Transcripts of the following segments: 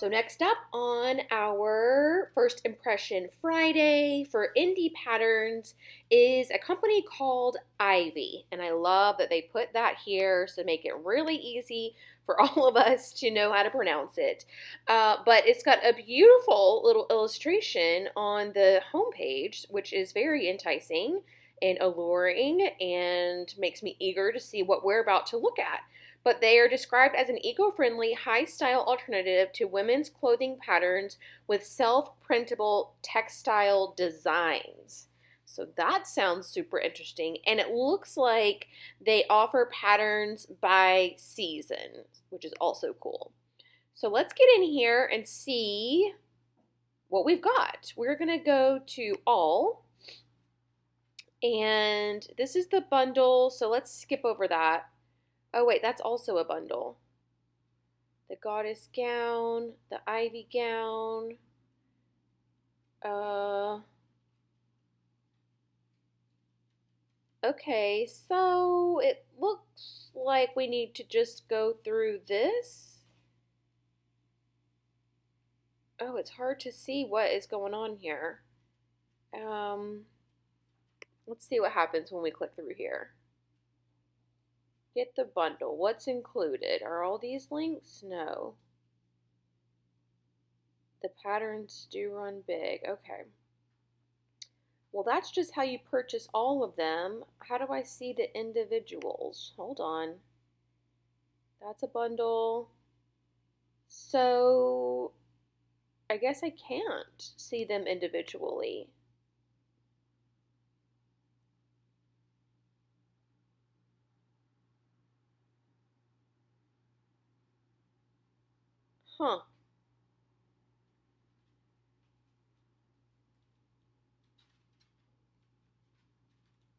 So next up on our First Impression Friday for indie patterns is a company called Ivy. And I love that they put that here to make it really easy for all of us to know how to pronounce it. But it's got a beautiful little illustration on the homepage, which is very enticing and alluring and makes me eager to see what we're about to look at. But they are described as an eco-friendly, high-style alternative to women's clothing patterns with self-printable textile designs. So that sounds super interesting. And it looks like they offer patterns by season, which is also cool. So let's get in here and see what we've got. We're going to go to all. And this is the bundle. So let's skip over that. Oh, wait, that's also a bundle. The goddess gown, the ivy gown. Okay, so it looks like we need to just go through this. Oh, it's hard to see what is going on here. Let's see what happens when we click through here. Get the bundle. What's included? Are all these links? No. The patterns do run big. Okay. Well, that's just how you purchase all of them. How do I see the individuals? Hold on. That's a bundle. So I guess I can't see them individually. Huh.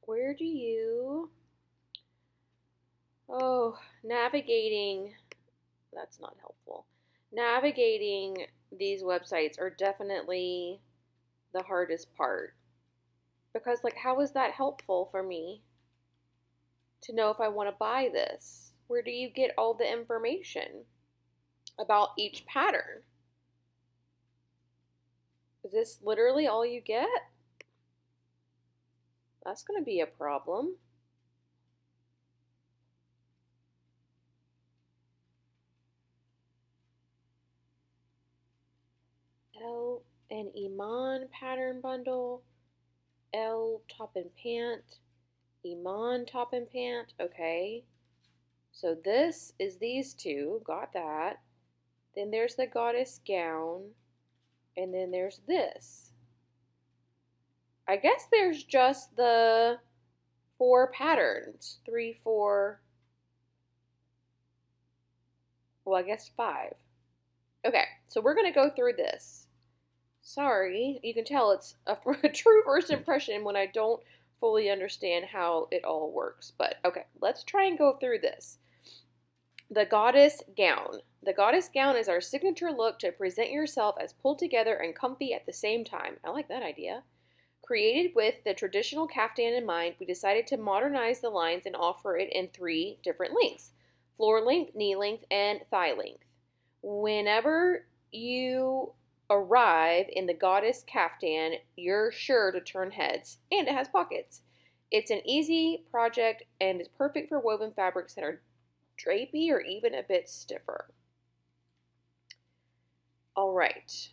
Where do you... Oh, navigating. That's not helpful. Navigating these websites are definitely the hardest part. Because, like, how is that helpful for me to know if I want to buy this? Where do you get all the information about each pattern? Is this literally all you get? That's going to be a problem. L and Iman pattern bundle. L top and pant. Iman top and pant. Okay. So this is these two. Got that. Then there's the goddess gown. And then there's this. I guess there's just the 4 patterns. 3, 4. Well, I guess 5. Okay, so we're going to go through this. Sorry, you can tell it's a true first impression when I don't fully understand how it all works. But okay, let's try and go through this. The goddess gown. The goddess gown is our signature look to present yourself as pulled together and comfy at the same time. I like that idea. Created with the traditional caftan in mind, we decided to modernize the lines and offer it in 3 different lengths: floor length, knee length, and thigh length. Whenever you arrive in the goddess caftan, you're sure to turn heads, and it has pockets. It's an easy project and is perfect for woven fabrics that are drapey or even a bit stiffer. All right.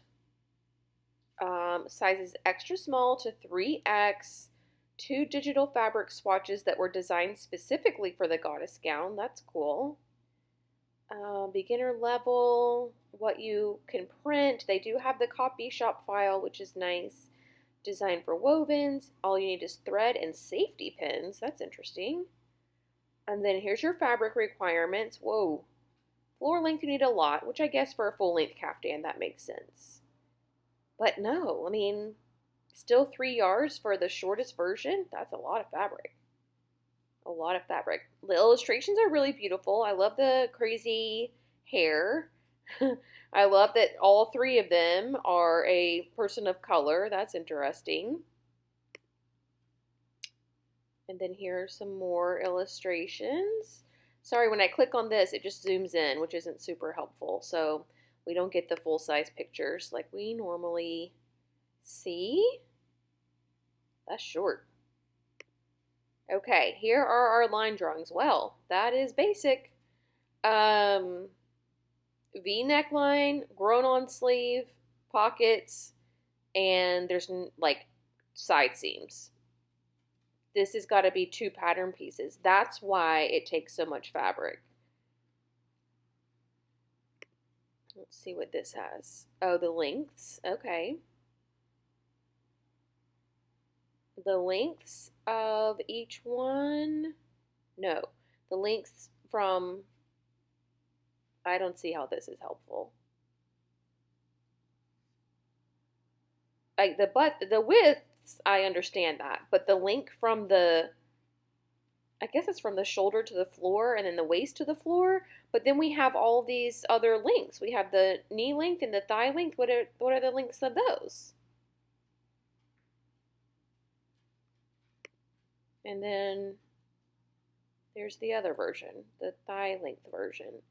Sizes extra small to 3X. 2 digital fabric swatches that were designed specifically for the goddess gown. That's cool. Beginner level, what you can print. They do have the copy shop file, which is nice. Designed for wovens. All you need is thread and safety pins. That's interesting. And then here's your fabric requirements. Whoa. Floor length, you need a lot, which I guess for a full length caftan, that makes sense. But no, I mean, still 3 yards for the shortest version? That's a lot of fabric. A lot of fabric. The illustrations are really beautiful. I love the crazy hair. I love that all 3 of them are a person of color. That's interesting. And then here are some more illustrations. Sorry, when I click on this, it just zooms in, which isn't super helpful. So We don't get the full-size pictures like we normally see. That's short. Okay, here are our line drawings. Well, that is basic. V neckline, grown on sleeve, pockets, and there's like side seams. This has got to be 2 pattern pieces. That's why it takes so much fabric. Let's see what this has. Oh, the lengths. Okay. The lengths of each one. No. The lengths from, I don't see how this is helpful. Like the widths, I understand that, but the length from I guess it's from the shoulder to the floor and then the waist to the floor, but then we have all these other lengths. We have the knee length and the thigh length. What are the lengths of those? And then there's the other version, the thigh length version.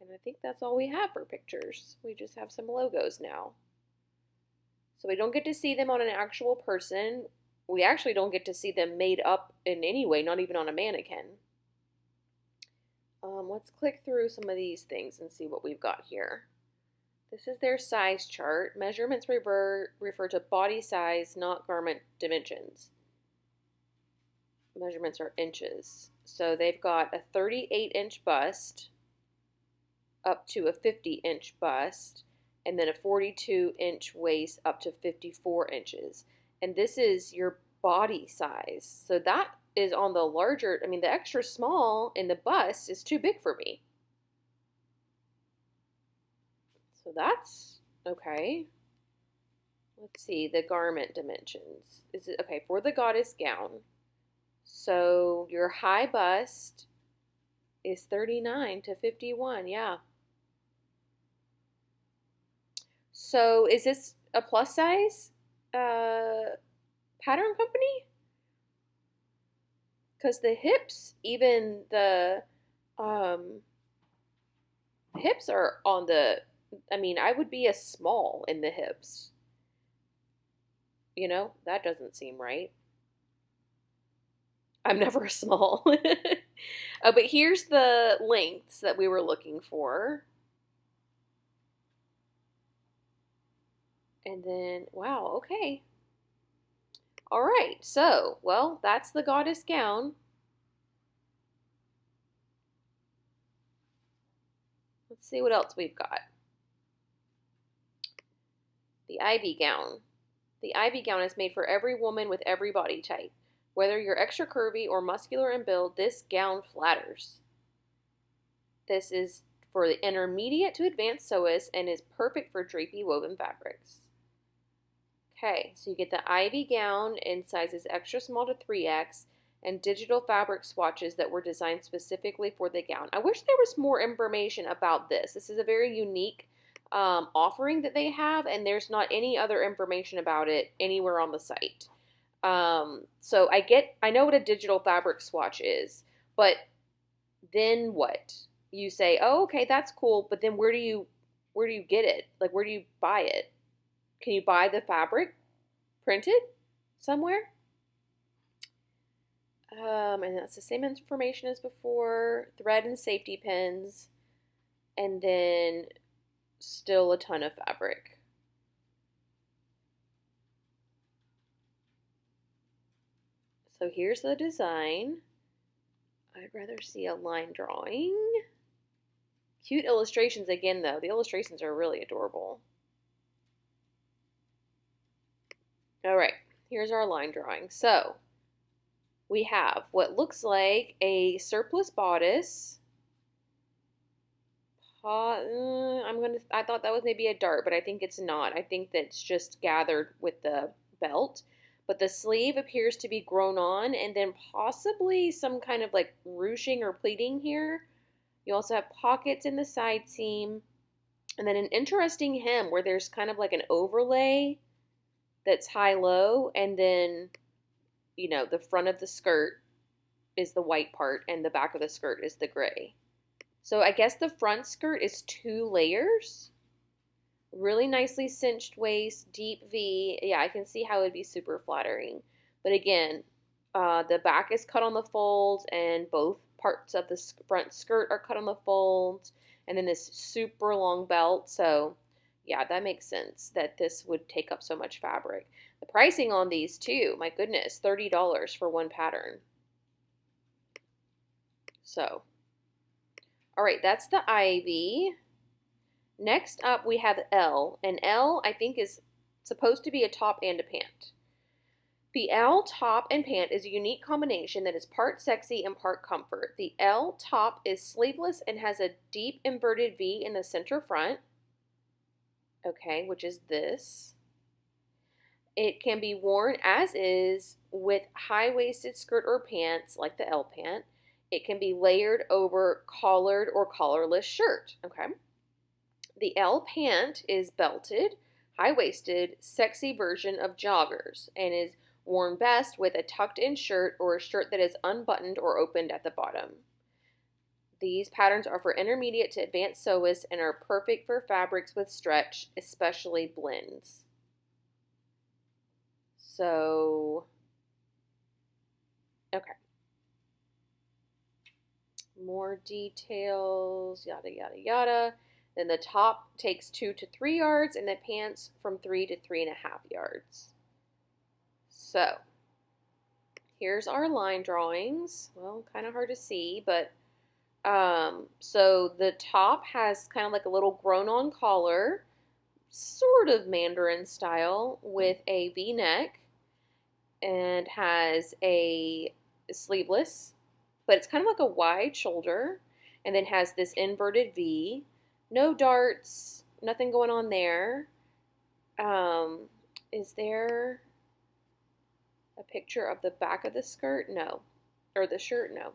And I think that's all we have for pictures. We just have some logos now. So we don't get to see them on an actual person. We actually don't get to see them made up in any way, not even on a mannequin. Let's click through some of these things and see what we've got here. This is their size chart. Measurements refer to body size, not garment dimensions. Measurements are inches. So they've got a 38-inch bust up to a 50-inch bust, and then a 42-inch waist up to 54 inches. And this is your body size. So that is on the larger, I mean, the extra small in the bust is too big for me. So that's okay. Let's see, the garment dimensions. Is it okay for the goddess gown? So your high bust is 39 to 51, yeah. So is this a plus size pattern company? Because the hips, even the hips are on the, I mean, I would be a small in the hips. You know, that doesn't seem right. I'm never a small. But here's the lengths that we were looking for. And then, wow, okay. All right, so, well, that's the goddess gown. Let's see what else we've got. The Ivy gown. The Ivy gown is made for every woman with every body type. Whether you're extra curvy or muscular in build, this gown flatters. This is for the intermediate to advanced sewists and is perfect for drapey woven fabrics. Okay, so you get the Ivy gown in sizes extra small to 3X and digital fabric swatches that were designed specifically for the gown. I wish there was more information about this. This is a very unique offering that they have, and there's not any other information about it anywhere on the site. So I know what a digital fabric swatch is, but then what? You say, oh, okay, that's cool, but then where do you get it? Like, where do you buy it? Can you buy the fabric printed somewhere? And that's the same information as before. Thread and safety pins, and then still a ton of fabric. So here's the design. I'd rather see a line drawing. Cute illustrations again, though. The illustrations are really adorable. All right, here's our line drawing. So we have what looks like a surplus bodice. I thought that was maybe a dart, but I think it's not. I think that's just gathered with the belt. But the sleeve appears to be grown on, and then possibly some kind of like ruching or pleating here. You also have pockets in the side seam, and then an interesting hem where there's kind of like an overlay that's high-low, and then, you know, the front of the skirt is the white part, and the back of the skirt is the gray. So I guess the front skirt is 2 layers. Really nicely cinched waist, deep V. Yeah, I can see how it would be super flattering. But again, the back is cut on the folds, and both parts of the front skirt are cut on the folds, and then this super long belt. So, yeah, that makes sense that this would take up so much fabric. The pricing on these too, my goodness, $30 for one pattern. So, all right, that's the Ivy. Next up, we have L, and L I think is supposed to be a top and a pant. The L top and pant is a unique combination that is part sexy and part comfort. The L top is sleeveless and has a deep inverted V in the center front, okay, which is this. It can be worn as is with high-waisted skirt or pants, like the L pant. It can be layered over collared or collarless shirt, okay? The L pant is belted, high-waisted, sexy version of joggers and is worn best with a tucked-in shirt or a shirt that is unbuttoned or opened at the bottom. These patterns are for intermediate to advanced sewists and are perfect for fabrics with stretch, especially blends. So, okay. More details, yada, yada, yada. Then the top takes 2 to 3 yards and the pants from 3 to 3.5 yards. So, here's our line drawings. Well, kind of hard to see, but so the top has kind of like a little grown-on collar, sort of Mandarin style, with a V-neck, and has a sleeveless, but it's kind of like a wide shoulder, and then has this inverted V. No darts, nothing going on there. Is there a picture of the back of the skirt? No. Or the shirt? No.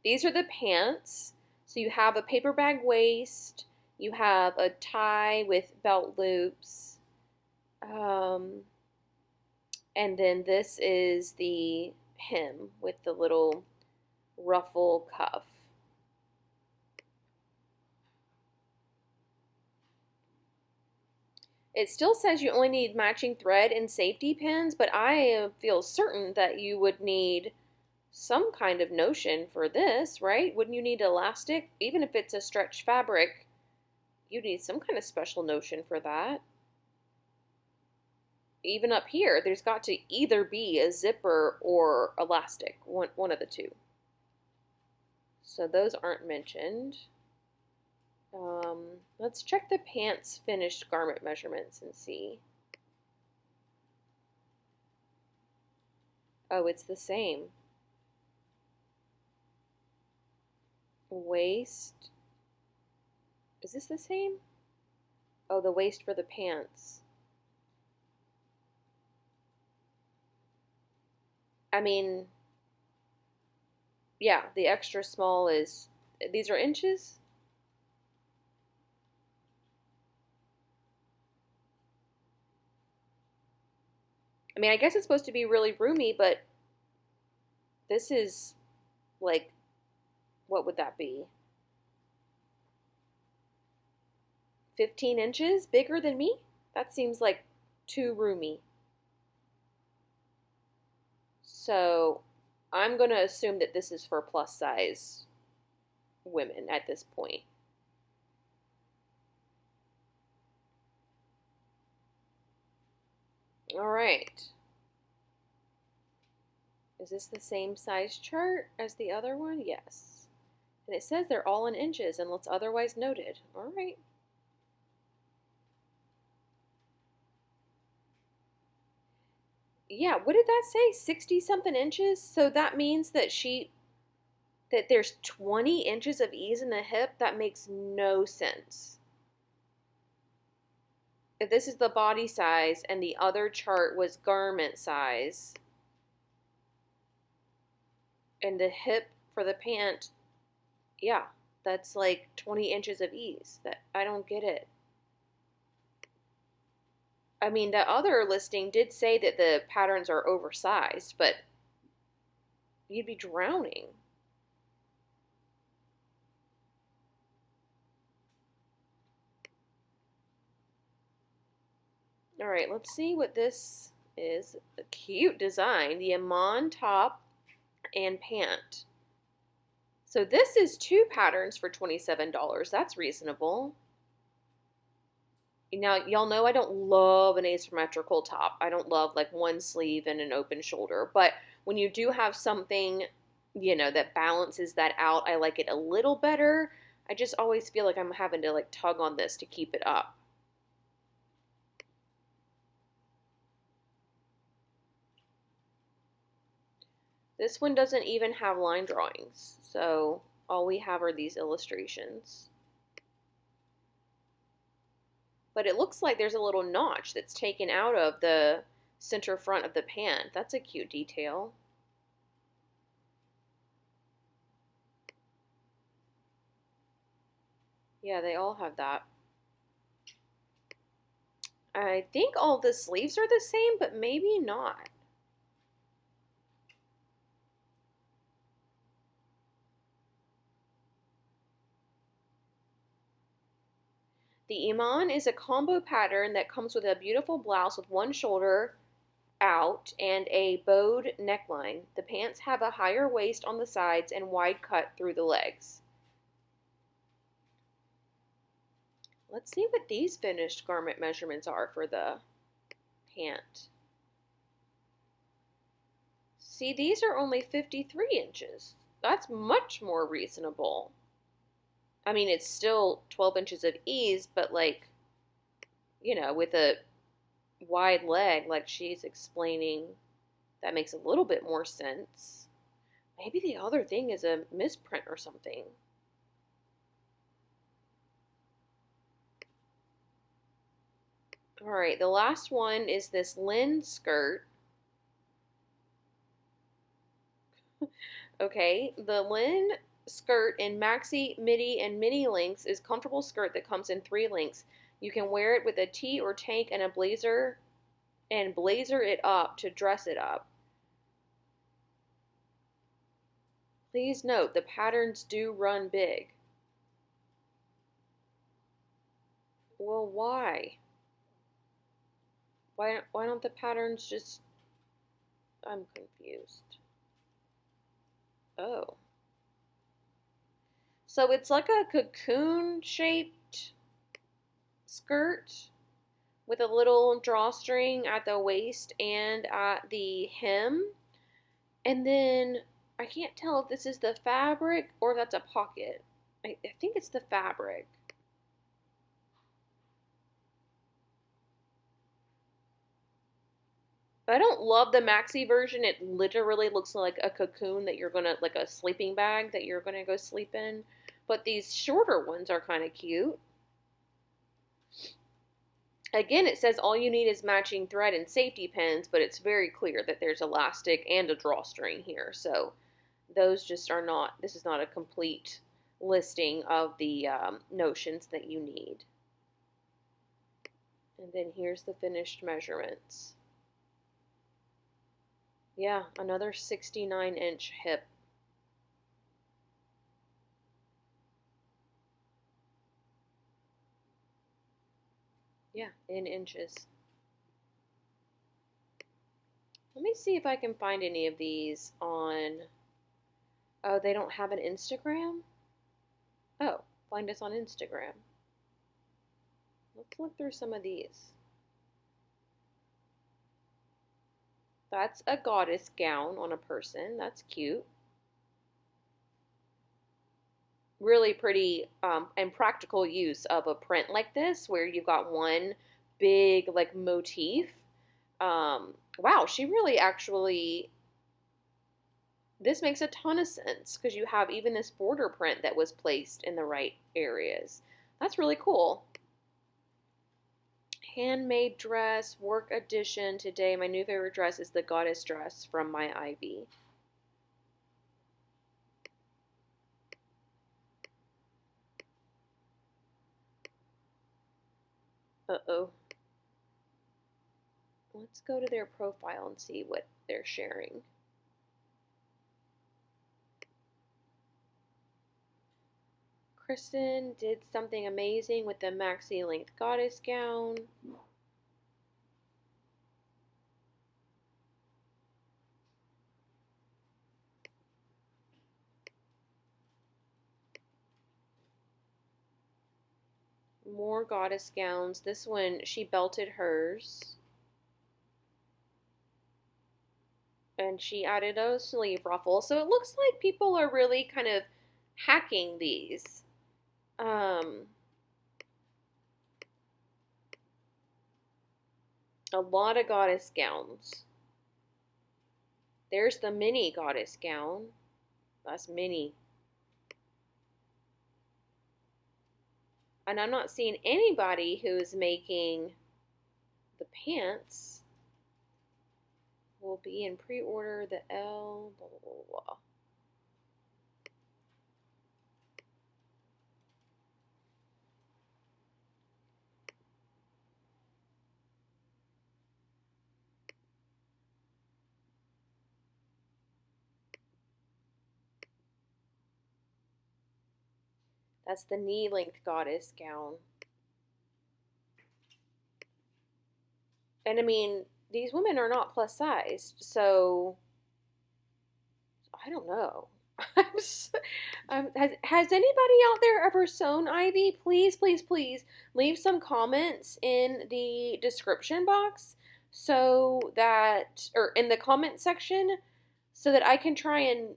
These are the pants. So you have a paper bag waist. You have a tie with belt loops. And then this is the hem with the little ruffle cuff. It still says you only need matching thread and safety pins, but I feel certain that you would need some kind of notion for this, right? Wouldn't you need elastic? Even if it's a stretch fabric, you need some kind of special notion for that. Even up here, there's got to either be a zipper or elastic, one of the two. So those aren't mentioned. Let's check the pants finished garment measurements and see. Oh, it's the same. Waist. Is this the same? Oh, the waist for the pants. I mean, yeah, the extra small is, these are inches? I mean, I guess it's supposed to be really roomy, but this is like, what would that be? 15 inches bigger than me? That seems like too roomy. So I'm going to assume that this is for plus size women at this point. All right. Is this the same size chart as the other one? Yes. And it says they're all in inches unless otherwise noted. All right. Yeah, what did that say? 60 something inches? So that means that there's 20 inches of ease in the hip? That makes no sense. If this is the body size and the other chart was garment size, and the hip for the pant, yeah, that's like 20 inches of ease. That I don't get it. I mean, the other listing did say that the patterns are oversized, but you'd be drowning. All right, let's see what this is. A cute design. The Iman top and pant. So this is 2 patterns for $27. That's reasonable. Now, y'all know I don't love an asymmetrical top. I don't love like one sleeve and an open shoulder. But when you do have something, that balances that out, I like it a little better. I just always feel like I'm having to like tug on this to keep it up. This one doesn't even have line drawings, so all we have are these illustrations. But it looks like there's a little notch that's taken out of the center front of the pant. That's a cute detail. Yeah, they all have that. I think all the sleeves are the same, but maybe not. The Iman is a combo pattern that comes with a beautiful blouse with one shoulder out and a bowed neckline. The pants have a higher waist on the sides and wide cut through the legs. Let's see what these finished garment measurements are for the pant. See, these are only 53 inches. That's much more reasonable. I mean, it's still 12 inches of ease, but like, with a wide leg, like she's explaining, that makes a little bit more sense. Maybe the other thing is a misprint or something. All right, the last one is this Lynn skirt. Okay, the Lynn skirt in maxi, midi, and mini lengths is a comfortable skirt that comes in 3 lengths. You can wear it with a tee or tank and a blazer and blazer it up to dress it up. Please note the patterns do run big. Well, why? Why don't the patterns just... I'm confused. Oh. So it's like a cocoon shaped skirt with a little drawstring at the waist and at the hem. And then I can't tell if this is the fabric or if that's a pocket. I think it's the fabric. I don't love the maxi version. It literally looks like a cocoon that you're gonna, like a sleeping bag that you're gonna go sleep in. But these shorter ones are kind of cute. Again, it says all you need is matching thread and safety pins, but it's very clear that there's elastic and a drawstring here. So those just are not, this is not a complete listing of the notions that you need. And then here's the finished measurements. Yeah, another 69-inch hip. Yeah, in inches. Let me see if I can find any of these on... Oh, they don't have an Instagram? Oh, find us on Instagram. Let's look through some of these. That's a goddess gown on a person. That's cute. Really pretty and practical use of a print like this where you've got one big like motif. Wow, she really actually, this makes a ton of sense because you have even this border print that was placed in the right areas. That's really cool. Handmade dress, work edition. Today, my new favorite dress is the goddess dress from my Ivy. Uh-oh. Let's go to their profile and see what they're sharing. Kristen did something amazing with the maxi length goddess gown. More goddess gowns. This one, she belted hers. And she added a sleeve ruffle. So it looks like people are really kind of hacking these. A lot of goddess gowns. There's the mini goddess gown. That's mini. And I'm not seeing anybody who's making the pants. Will be in pre-order, the L, blah, blah, blah, blah. That's the knee-length goddess gown. And I mean, these women are not plus size, so I don't know. Has anybody out there ever sewn Ivy? Please, please, please leave some comments in the description box so that, or in the comment section, so that I can try and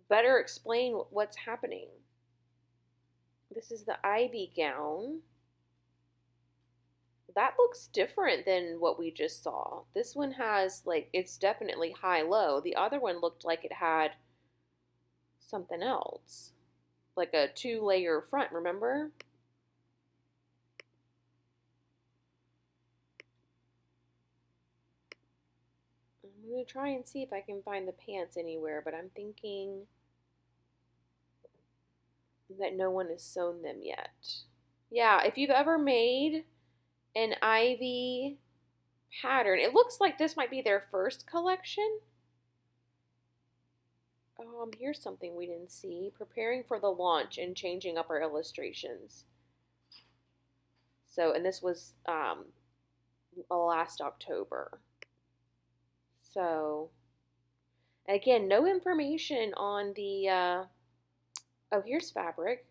better explain what's happening. This is the Ivy gown. That looks different than what we just saw. This one has, like, it's definitely high-low. The other one looked like it had something else. Like a 2-layer front, remember? I'm going to try and see if I can find the pants anywhere, but I'm thinking that no one has sewn them yet. Yeah, if you've ever made an Ivy pattern, it looks like this might be their first collection. Here's something we didn't see. Preparing for the launch and changing up our illustrations. So, and this was last October. So, again, no information on the, oh, here's fabric.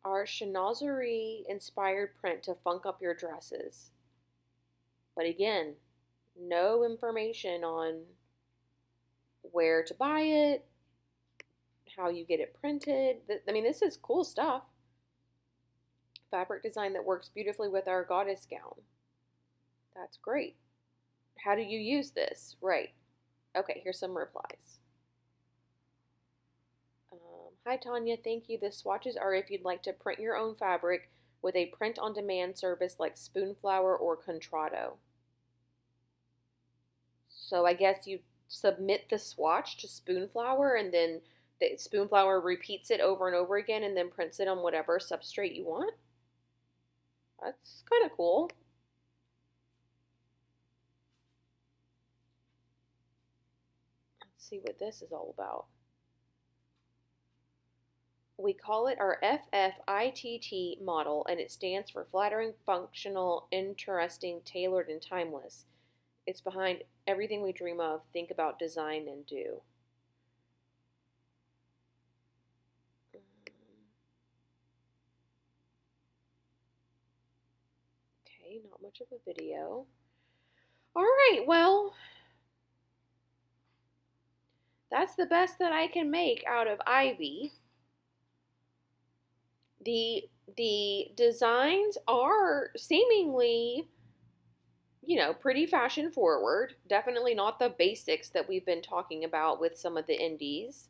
Our chinoiserie inspired print to funk up your dresses. But again, no information on where to buy it, how you get it printed. I mean, this is cool stuff. Fabric design that works beautifully with our goddess gown. That's great. How do you use this? Right. Okay, here's some replies. Hi, Tanya. Thank you. The swatches are if you'd like to print your own fabric with a print-on-demand service like Spoonflower or Contrato. So I guess you submit the swatch to Spoonflower, and then the Spoonflower repeats it over and over again and then prints it on whatever substrate you want. That's kind of cool. Let's see what this is all about. We call it our FFITT model, and it stands for flattering, functional, interesting, tailored, and timeless. It's behind everything we dream of, think about, design, and do. Okay, not much of a video. All right, well, that's the best that I can make out of Ivy. The designs are seemingly, you know, pretty fashion forward. Definitely not the basics that we've been talking about with some of the indies.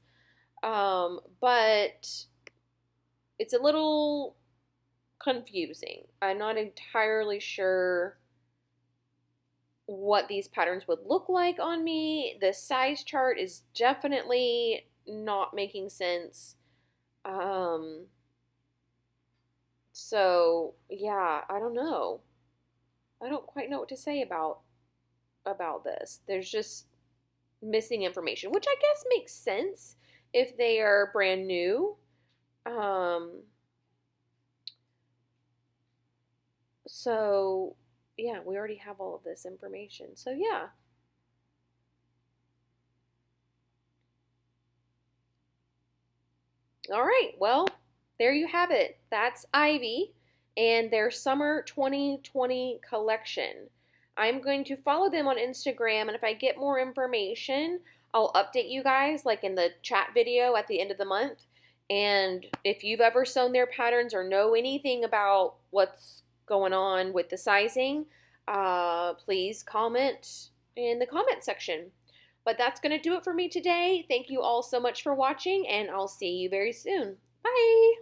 But it's a little confusing. I'm not entirely sure what these patterns would look like on me. The size chart is definitely not making sense. So yeah, I don't know. I don't quite know what to say about this. There's just missing information, which I guess makes sense if they are brand new. So yeah, we already have all of this information. So yeah. All right, well, there you have it. That's Ivy and their summer 2020 collection. I'm going to follow them on Instagram, and if I get more information, I'll update you guys like in the chat video at the end of the month. And if you've ever sewn their patterns or know anything about what's going on with the sizing, please comment in the comment section. But that's going to do it for me today. Thank you all so much for watching, and I'll see you very soon. Bye!